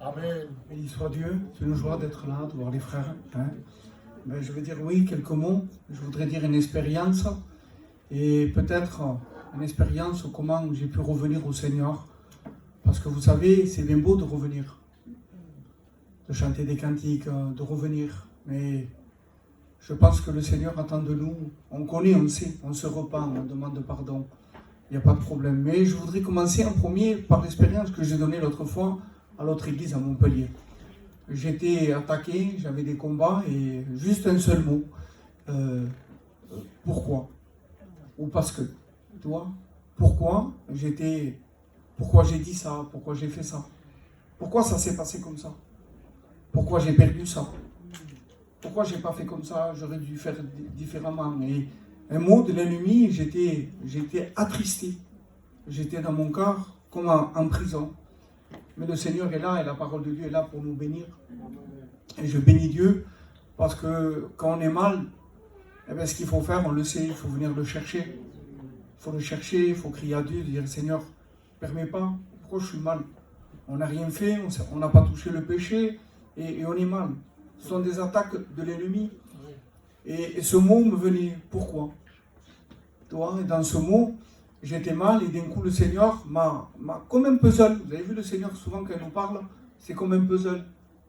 Amen. Béni soit Dieu, c'est une joie d'être là, de voir les frères. Ben, je vais dire oui, quelques mots. Je voudrais dire une expérience. Et peut-être une expérience comment j'ai pu revenir au Seigneur. Parce que vous savez, c'est bien beau de revenir. De chanter des cantiques, de revenir. Mais je pense que le Seigneur attend de nous. On connaît, on sait, on se repent, on demande pardon. Il n'y a pas de problème. Mais je voudrais commencer en premier par l'expérience que j'ai donnée l'autre fois à l'autre église à Montpellier. J'étais attaqué, j'avais des combats et juste un seul mot. Pourquoi? Ou parce que. Tu vois? Pourquoi j'ai dit ça? Pourquoi j'ai fait ça? Pourquoi ça s'est passé comme ça? Pourquoi j'ai perdu ça? Pourquoi j'ai pas fait comme ça? J'aurais dû faire différemment. Et un mot de l'ennemi, j'étais attristé. J'étais dans mon cœur comme en prison. Mais le Seigneur est là et la parole de Dieu est là pour nous bénir. Et je bénis Dieu parce que quand on est mal, eh bien, ce qu'il faut faire, on le sait, il faut venir le chercher. Il faut le chercher, il faut crier à Dieu, dire Seigneur, permets pas, pourquoi je suis mal? On n'a rien fait, on n'a pas touché le péché et on est mal. Ce sont des attaques de l'ennemi. Et ce mot me venait, pourquoi? Tu vois, et dans ce mot, j'étais mal et d'un coup le Seigneur m'a comme un puzzle. Vous avez vu le Seigneur souvent quand il nous parle, c'est comme un puzzle.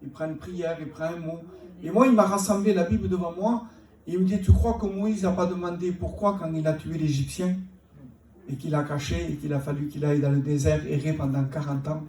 Il prend une prière, il prend un mot. Et moi il m'a rassemblé la Bible devant moi et il me dit, tu crois que Moïse n'a pas demandé pourquoi quand il a tué l'Égyptien et qu'il a caché et qu'il a fallu qu'il aille dans le désert errer pendant 40 ans?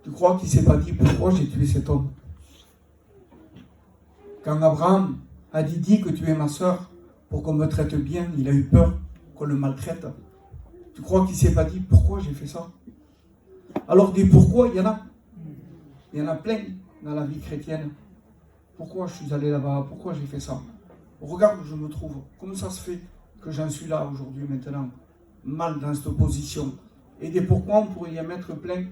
Tu crois qu'il ne s'est pas dit pourquoi j'ai tué cet homme? Quand Abraham a dit, dis que tu es ma soeur pour qu'on me traite bien, il a eu peur qu'on le maltraite. Tu crois qu'il ne s'est pas dit pourquoi j'ai fait ça? Alors des pourquoi, il y en a. Il y en a plein dans la vie chrétienne. Pourquoi je suis allé là-bas? Pourquoi j'ai fait ça? Regarde où je me trouve. Comment ça se fait que j'en suis là aujourd'hui maintenant? Mal dans cette position. Et des pourquoi, on pourrait y en mettre plein.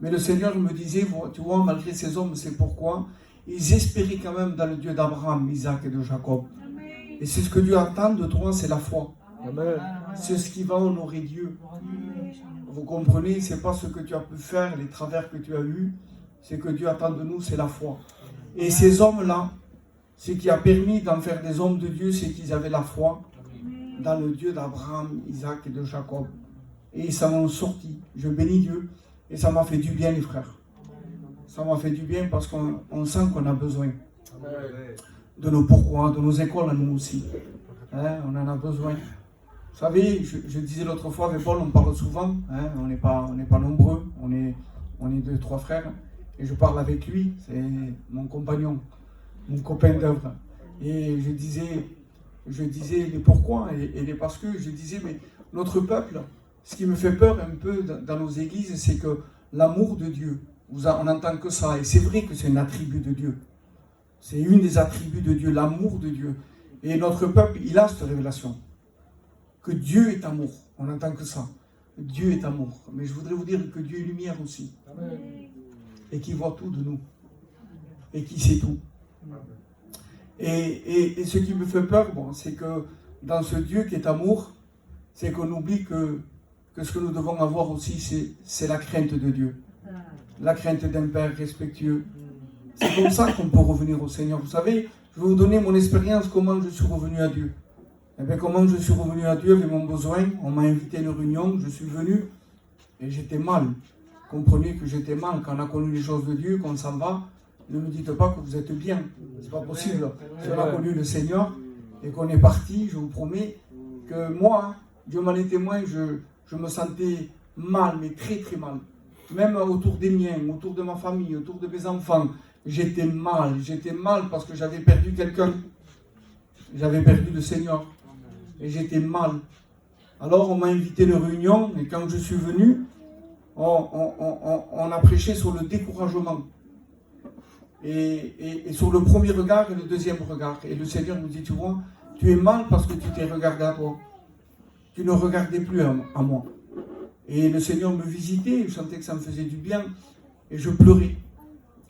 Mais le Seigneur me disait, tu vois, malgré ces hommes, c'est pourquoi ils espéraient quand même dans le Dieu d'Abraham, Isaac et de Jacob. Et c'est ce que Dieu attend de toi, c'est la foi. Amen. C'est ce qui va honorer Dieu. Vous comprenez, c'est pas ce que tu as pu faire, les travers que tu as eus. C'est que Dieu attend de nous, c'est la foi. Et ces hommes-là, ce qui a permis d'en faire des hommes de Dieu, c'est qu'ils avaient la foi dans le Dieu d'Abraham, Isaac et de Jacob. Et ils s'en ont sorti. Je bénis Dieu. Et ça m'a fait du bien, les frères. Ça m'a fait du bien parce qu'on sent qu'on a besoin de nos pourquoi, de nos écoles à nous aussi. On en a besoin. Vous savez, je disais l'autre fois avec Paul, on parle souvent, on n'est pas nombreux, on est 2-3 frères, et je parle avec lui, c'est mon compagnon, mon copain d'œuvre. Et je disais les pourquoi et les parce que, je disais, mais notre peuple, ce qui me fait peur un peu dans nos églises, c'est que l'amour de Dieu, on n'entend que ça, et c'est vrai que c'est un attribut de Dieu. C'est une des attributs de Dieu, l'amour de Dieu. Et notre peuple, il a cette révélation. Que Dieu est amour. On n'entend que ça. Dieu est amour. Mais je voudrais vous dire que Dieu est lumière aussi. Amen. Et qui voit tout de nous. Et qui sait tout. Et ce qui me fait peur, c'est que dans ce Dieu qui est amour, c'est qu'on oublie que ce que nous devons avoir aussi, c'est la crainte de Dieu. La crainte d'un Père respectueux. C'est comme ça qu'on peut revenir au Seigneur. Vous savez, je vais vous donner mon expérience, comment je suis revenu à Dieu. Eh bien, comment je suis revenu à Dieu avec mon besoin. On m'a invité à une réunion, je suis venu et j'étais mal. Comprenez que j'étais mal. Quand on a connu les choses de Dieu, quand on s'en va, ne me dites pas que vous êtes bien. C'est pas possible. Si on a connu le Seigneur et qu'on est parti, je vous promets que moi, Dieu m'en est témoin, je me sentais mal, mais très très mal. Même autour des miens, autour de ma famille, autour de mes enfants. J'étais mal parce que j'avais perdu quelqu'un. J'avais perdu le Seigneur. Et j'étais mal. Alors on m'a invité à une réunion, et quand je suis venu, on a prêché sur le découragement. Et sur le premier regard et le deuxième regard. Et le Seigneur nous dit, tu vois, tu es mal parce que tu t'es regardé à toi. Tu ne regardais plus à moi. Et le Seigneur me visitait, je sentais que ça me faisait du bien. Et je pleurais.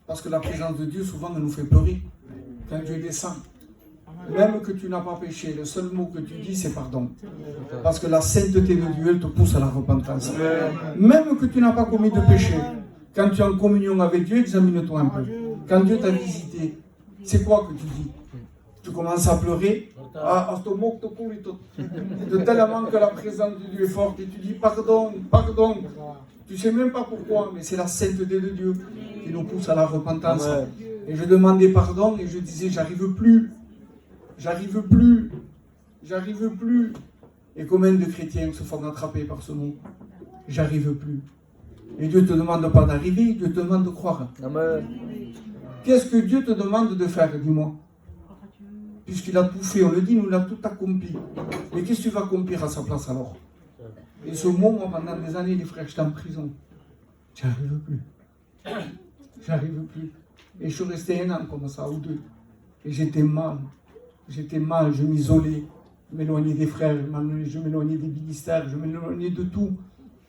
Parce que la présence de Dieu, souvent, elle nous fait pleurer. Quand Dieu descend. Même que tu n'as pas péché, le seul mot que tu dis, c'est pardon. Parce que la sainteté de Dieu, elle te pousse à la repentance. Même que tu n'as pas commis de péché, Quand tu es en communion avec Dieu, examine-toi un peu. Quand Dieu t'a visité, c'est quoi que tu dis? Tu commences à pleurer. De tellement que la présence de Dieu est forte et tu dis pardon, pardon. Tu ne sais même pas pourquoi, mais c'est la sainteté de Dieu qui nous pousse à la repentance. Et je demandais pardon et je disais j'arrive plus. J'arrive plus. J'arrive plus. Et combien de chrétiens se font attraper par ce mot? J'arrive plus. Et Dieu ne te demande pas d'arriver, Dieu te demande de croire. Amen. Qu'est-ce que Dieu te demande de faire, dis-moi? Puisqu'il a tout fait, on le dit, nous l'a tout accompli. Mais qu'est-ce que tu vas accomplir à sa place alors? Et ce mot, moi, pendant des années, les frères, j'étais en prison. J'arrive plus. J'arrive plus. Et je suis resté 1 an comme ça, ou 2. Et j'étais mal. J'étais mal, je m'isolais. Je m'éloignais des frères, je m'éloignais des ministères, je m'éloignais de tout.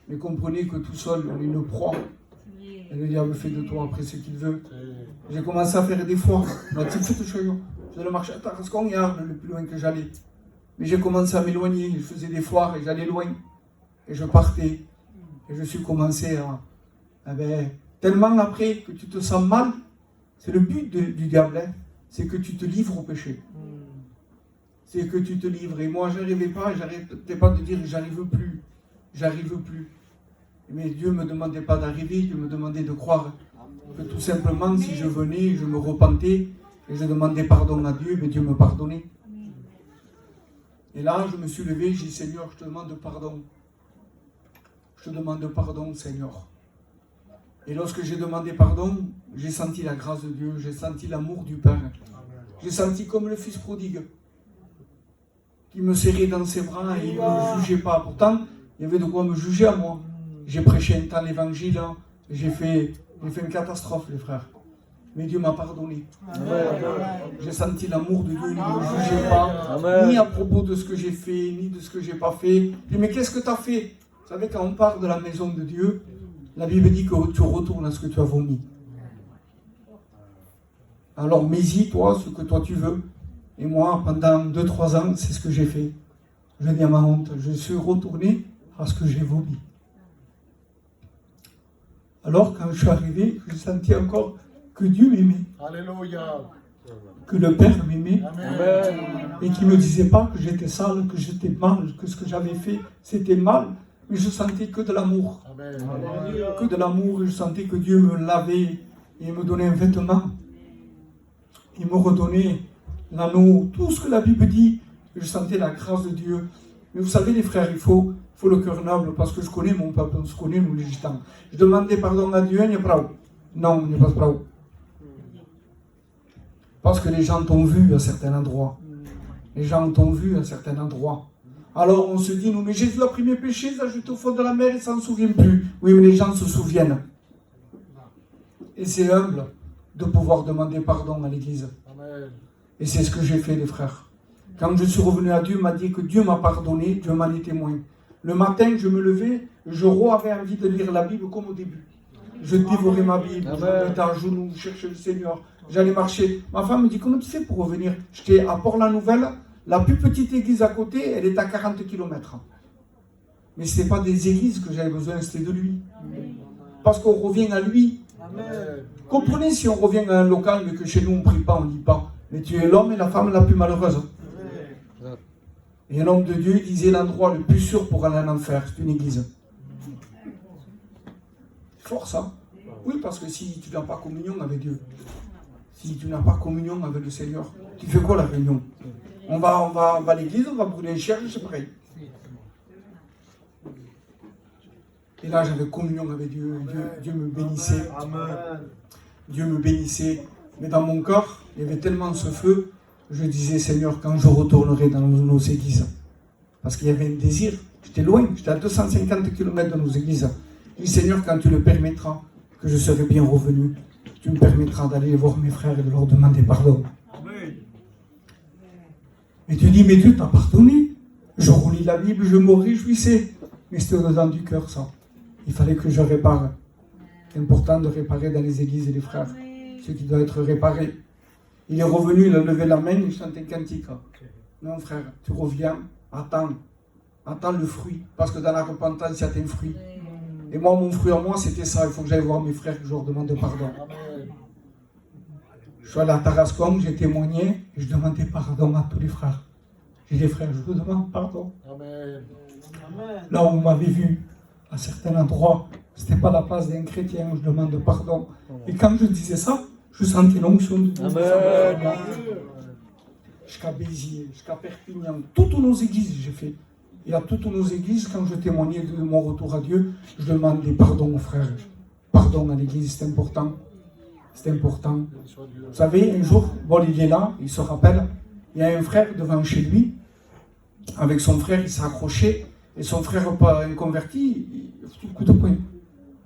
Mais comprenez que tout seul, on est une proie. Et le diable fait de toi après ce qu'il veut. J'ai commencé à faire des foires. Je faisais le marché à Tarascon et Arles, le plus loin que j'allais. Mais j'ai commencé à m'éloigner. Je faisais des foires et j'allais loin. Et je partais. Et je suis commencé à tellement après que tu te sens mal, c'est le but du diable, hein, c'est que tu te livres au péché. C'est que tu te livres. Et moi, je n'arrivais pas, j'arrêtais pas de dire j'arrive plus. J'arrive plus. Mais Dieu ne me demandait pas d'arriver, Dieu me demandait de croire. Que tout simplement, si je venais, je me repentais et je demandais pardon à Dieu, mais Dieu me pardonnait. Et là, je me suis levé, j'ai dit Seigneur, je te demande pardon. Je te demande pardon, Seigneur. Et lorsque j'ai demandé pardon, j'ai senti la grâce de Dieu, j'ai senti l'amour du Père. J'ai senti comme le fils prodigue, qui me serrait dans ses bras et il ne me jugeait pas. Pourtant, il y avait de quoi me juger à moi. J'ai prêché un temps l'évangile, j'ai fait une catastrophe, les frères. Mais Dieu m'a pardonné. J'ai senti l'amour de Dieu, il ne me jugeait pas, ni à propos de ce que j'ai fait, ni de ce que j'ai pas fait. Je dis, mais qu'est-ce que tu as fait? Vous savez, quand on part de la maison de Dieu, la Bible dit que tu retournes à ce que tu as vomi. Alors, mets-y, toi, ce que toi tu veux. Et moi, pendant 2-3 ans, c'est ce que j'ai fait. Je dis à ma honte, je suis retourné à ce que j'ai vomi. Alors, quand je suis arrivé, je sentis encore que Dieu m'aimait. Alléluia. Que le Père m'aimait. Amen. Et qu'il ne me disait pas que j'étais sale, que j'étais mal, que ce que j'avais fait, c'était mal. Mais je sentais que de l'amour. Amen. Que de l'amour. Et je sentais que Dieu me lavait et me donnait un vêtement. Il me redonnait l'anneau, tout ce que la Bible dit. Et je sentais la grâce de Dieu. Mais vous savez, les frères, il faut le cœur noble, parce que je connais mon peuple, on se connaît, nous les gitans. Je demandais pardon à Dieu, il n'y a pas. Non, il n'y a pas de. Parce que les gens t'ont vu à certains endroits. Les gens t'ont vu à certains endroits. Alors on se dit, nous, mais Jésus a pris mes péchés, il les a jetés au fond de la mer, il ne s'en souvient plus. Oui, mais les gens se souviennent. Et c'est humble de pouvoir demander pardon à l'Église. Amen. Et c'est ce que j'ai fait, les frères. Quand je suis revenu à Dieu, il m'a dit que Dieu m'a pardonné, Dieu m'en est témoin. Le matin, je me levais, je avais envie de lire la Bible comme au début. Je dévorais ma Bible, je me mettais à genoux, je cherchais le Seigneur. J'allais marcher. Ma femme me dit, comment tu fais pour revenir? J'étais à Port-la-Nouvelle, la plus petite église à côté, elle est à 40 km. Mais ce n'était pas des églises que j'avais besoin, c'était de lui. Parce qu'on revient à lui. Amen. Comprenez si on revient à un local, mais que chez nous on ne prie pas, on ne lit pas. Mais tu es l'homme et la femme la plus malheureuse. Et un homme de Dieu disait l'endroit le plus sûr pour aller en enfer, c'est une église. C'est fort ça. Oui, parce que si tu n'as pas communion avec Dieu, si tu n'as pas communion avec le Seigneur, tu fais quoi la réunion? On va à l'église, on va brûler un chien, c'est pareil. Et là, j'avais communion avec Dieu. Dieu me bénissait. Dieu me bénissait. Mais dans mon cœur, il y avait tellement ce feu, je disais, Seigneur, quand je retournerai dans nos églises, parce qu'il y avait un désir, j'étais loin, j'étais à 250 km de nos églises. Je dis, Seigneur, quand tu le permettras, que je serai bien revenu, tu me permettras d'aller voir mes frères et de leur demander pardon. Et tu dis, mais Dieu t'a pardonné. Je relis la Bible, je me réjouissais. Mais c'était au-dedans du cœur, ça. Il fallait que je répare. C'est important de réparer dans les églises et les frères. Ce qui doit être réparé. Il est revenu, il a levé la main, il chante un cantique. Non, frère, tu reviens, attends le fruit. Parce que dans la repentance, il y a un fruit. Et moi, mon fruit en moi, c'était ça. Il faut que j'aille voir mes frères, que je leur demande pardon. Amen. Je suis allé à Tarascon, j'ai témoigné, et je demandais pardon à tous les frères. J'ai dit, frères, je vous demande pardon. Amen. Là où vous m'avez vu, à certains endroits, c'était pas la place d'un chrétien, je demande pardon. Et quand je disais ça, je sentais l'onction de Dieu. Amen. Jusqu'à Béziers, jusqu'à Perpignan, toutes nos églises j'ai fait. Et à toutes nos églises, quand je témoignais de mon retour à Dieu, je demandais pardon aux frères. Pardon à l'église, c'est important. C'est important. Vous savez, un jour, bon, il est là, il se rappelle, il y a un frère devant chez lui, avec son frère, il s'est accroché, et son frère, pas un converti, il a foutu le coup de poing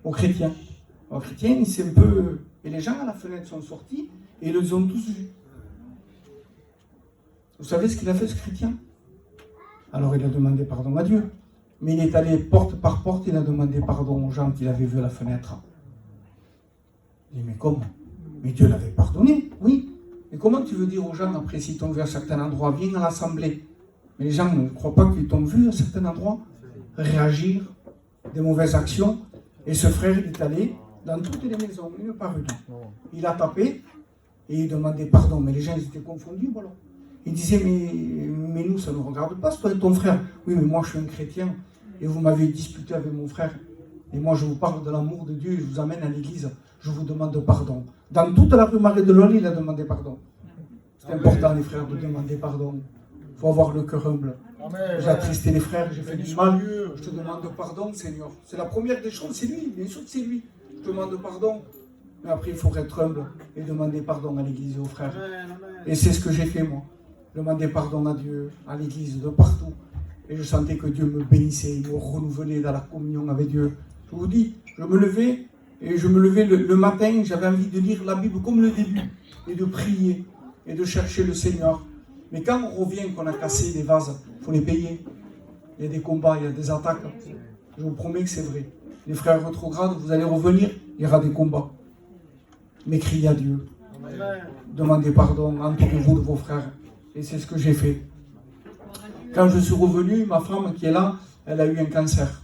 aux chrétiens. Aux chrétiens, c'est un peu... Et les gens à la fenêtre sont sortis, et ils les ont tous vus. Vous savez ce qu'il a fait, ce chrétien? Alors il a demandé pardon à Dieu. Mais il est allé porte par porte, il a demandé pardon aux gens qu'il avait vus à la fenêtre. Il dit, mais comment? Mais Dieu l'avait pardonné, oui. Mais comment tu veux dire aux gens, après, s'ils t'ont vu à certains endroits, viens à l'assemblée? Mais les gens ne croient pas qu'ils t'ont vu à certains endroits réagir, des mauvaises actions. Et ce frère, il est allé dans toutes les maisons, une par une. Il a tapé et il demandait pardon. Mais les gens, ils étaient confondus, voilà. Il disait, mais nous, ça ne nous regarde pas, c'est toi et ton frère. Oui, mais moi, je suis un chrétien. Et vous m'avez disputé avec mon frère. Et moi, je vous parle de l'amour de Dieu et je vous amène à l'église. Je vous demande pardon. Dans toute la rue Marie de Lolly, il a demandé pardon. C'est important, les frères, de demander pardon. Il faut avoir le cœur humble. J'ai attristé les frères, j'ai fait du mal. Je te demande pardon, Seigneur. C'est la première des choses, c'est lui. Bien sûr que c'est lui. Je te demande pardon. Mais après, il faut être humble et demander pardon à l'église et aux frères. Et c'est ce que j'ai fait, moi. Demander pardon à Dieu, à l'église, de partout. Et je sentais que Dieu me bénissait, il me renouvelait dans la communion avec Dieu. Je vous dis, je me levais, et je me levais le matin, j'avais envie de lire la Bible comme le début, et de prier, et de chercher le Seigneur. Mais quand on revient, qu'on a cassé des vases, il faut les payer. Il y a des combats, il y a des attaques. Je vous promets que c'est vrai. Les frères rétrogrades, vous allez revenir, il y aura des combats. Mais criez à Dieu. Demandez pardon, entourez-vous de vos frères. Et c'est ce que j'ai fait. Quand je suis revenu, ma femme qui est là, elle a eu un cancer.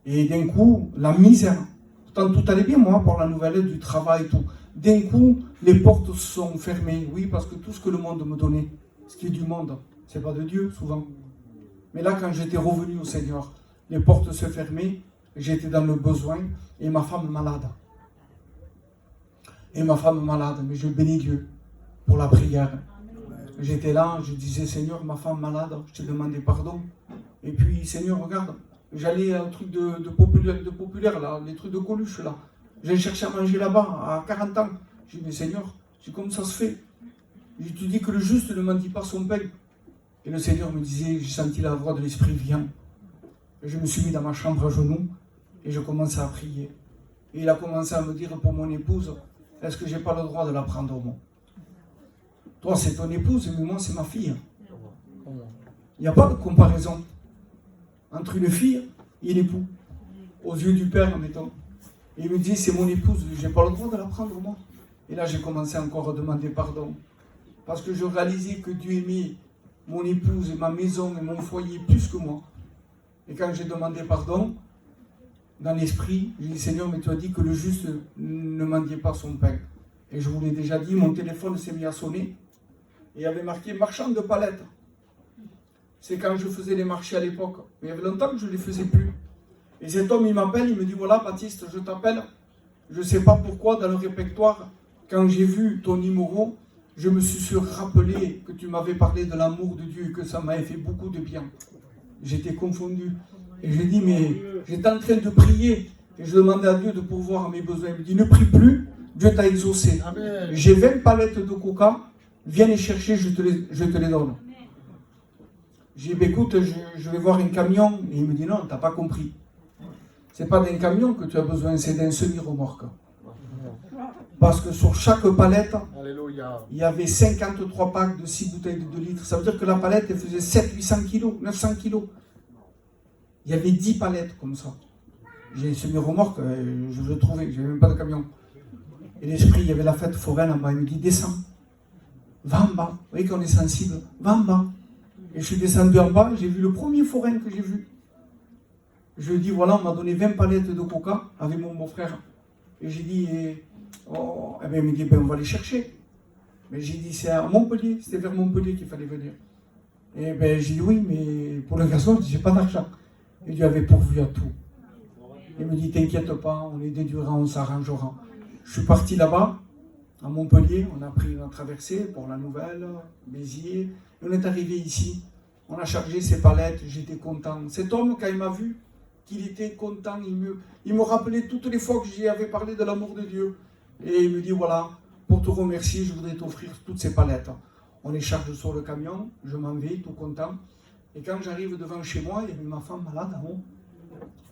Et d'un coup, la misère. Pourtant, tout allait bien, moi, pour la nouvelle, du travail et tout. D'un coup, les portes se sont fermées. Oui, parce que tout ce que le monde me donnait, ce qui est du monde, c'est pas de Dieu, souvent. Mais là, quand j'étais revenu au Seigneur, les portes se fermaient, j'étais dans le besoin, et ma femme malade. Et ma femme malade, mais je bénis Dieu pour la prière. J'étais là, je disais, Seigneur, ma femme malade, je t'ai demandé pardon. Et puis, Seigneur, regarde, j'allais à un truc de populaire, là, les trucs de Coluche, là. J'ai cherché à manger là-bas, à 40 ans. J'ai dit, mais Seigneur, c'est comme ça se fait. Tu dis que le juste ne mendie pas son pain. Et le Seigneur me disait, j'ai senti la voix de l'Esprit, viens. Et je me suis mis dans ma chambre à genoux, et je commençais à prier. Et il a commencé à me dire pour mon épouse, est-ce que j'ai pas le droit de la prendre au mot? Toi, c'est ton épouse, mais moi, c'est ma fille. Il n'y a pas de comparaison entre une fille et l'époux, aux yeux du père, mettons. Et il me dit, c'est mon épouse, je n'ai pas le droit de la prendre, moi. Et là, j'ai commencé encore à demander pardon. Parce que je réalisais que Dieu aimait mon épouse et ma maison et mon foyer plus que moi. Et quand j'ai demandé pardon, dans l'esprit, j'ai dit, Seigneur, mais tu as dit que le juste ne mendiait pas son pain. Et je vous l'ai déjà dit, mon téléphone s'est mis à sonner. Et il y avait marqué marchand de palettes. C'est quand je faisais les marchés à l'époque. Mais il y avait longtemps que je ne les faisais plus. Et cet homme, il m'appelle, il me dit, voilà Baptiste, je t'appelle. Je ne sais pas pourquoi, dans le répertoire, quand j'ai vu ton numéro, je me suis rappelé que tu m'avais parlé de l'amour de Dieu et que ça m'avait fait beaucoup de bien. J'étais confondu. Et j'ai dit, mais j'étais en train de prier. Et je demandais à Dieu de pourvoir à mes besoins. Il me dit, ne prie plus, Dieu t'a exaucé. Amen. J'ai 20 palettes de coca, viens les chercher, je te les donne. J'ai dit, bah, écoute, je vais voir un camion. Et il me dit, non, tu n'as pas compris. C'est pas d'un camion que tu as besoin, c'est d'un semi-remorque. Parce que sur chaque palette, Alléluia, il y avait 53 packs de 6 bouteilles de 2 litres. Ça veut dire que la palette, elle faisait 700-800 kilos, 900 kilos. Il y avait 10 palettes comme ça. J'ai un semi-remorque, je veux le trouver, je n'avais même pas de camion. Et l'esprit, il y avait la fête foraine en bas, il me dit, descends, va en bas. Vous voyez qu'on est sensible, va en bas. Et je suis descendu en bas, j'ai vu le premier forain que j'ai vu. Je lui dis, voilà, on m'a donné 20 palettes de coca avec mon beau-frère. Et j'ai dit, eh ben, il me dit, ben, on va les chercher. Mais j'ai dit, c'est à Montpellier, c'était vers Montpellier qu'il fallait venir. Et ben, j'ai dit, oui, mais pour le gazole, j'ai pas d'argent. Il lui avait pourvu à tout. Il me dit, t'inquiète pas, on les déduira, on s'arrangera. Je suis parti là-bas, à Montpellier, on a pris notre traversée pour la Nouvelle, Béziers, et on est arrivé ici. On a chargé ses palettes, j'étais content. Cet homme, quand il m'a vu, qu'il était content, il me rappelait toutes les fois que j'y avais parlé de l'amour de Dieu. Et il me dit, voilà, pour te remercier, je voudrais t'offrir toutes ces palettes. On les charge sur le camion, je m'en vais, tout content. Et quand j'arrive devant chez moi, il y avait ma femme malade en haut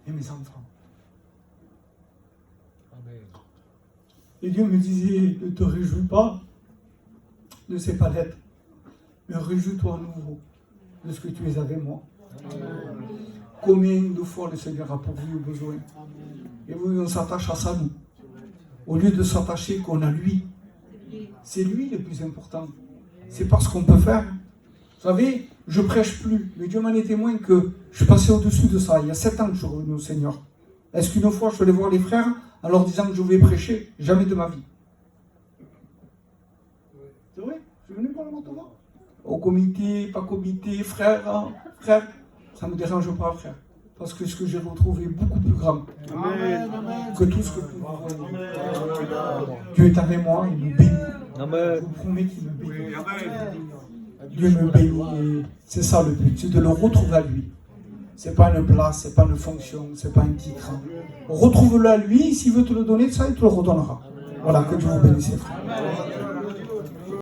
et mes enfants. Amen. Et Dieu me disait, ne te réjouis pas de ces palettes, mais réjouis-toi à nouveau de ce que tu es avec moi. Combien de fois le Seigneur a pourvu aux besoins. Et oui, on s'attache à ça, nous. Au lieu de s'attacher qu'on a lui. C'est lui le plus important. C'est pas ce qu'on peut faire. Vous savez, je prêche plus, mais Dieu m'en est témoin que je suis passé au-dessus de ça. Il y a 7 ans que je suis revenu au Seigneur. Est-ce qu'une fois je suis allé voir les frères en leur disant que je voulais prêcher? Jamais de ma vie. C'est vrai, je suis venu pour le Montauban. Au comité, pas comité, frère, ça ne me dérange pas, frère. Parce que ce que j'ai retrouvé est beaucoup plus grand que tout ce que vous voyez. Dieu est avec moi, il me bénit. Je vous promets qu'il me bénit. Dieu me bénit et c'est ça le but, c'est de le retrouver à lui. C'est pas une place, c'est pas une fonction, c'est pas un titre. Retrouve-le à lui, s'il veut te le donner, ça il te le redonnera. Voilà, que Dieu vous bénisse, frère.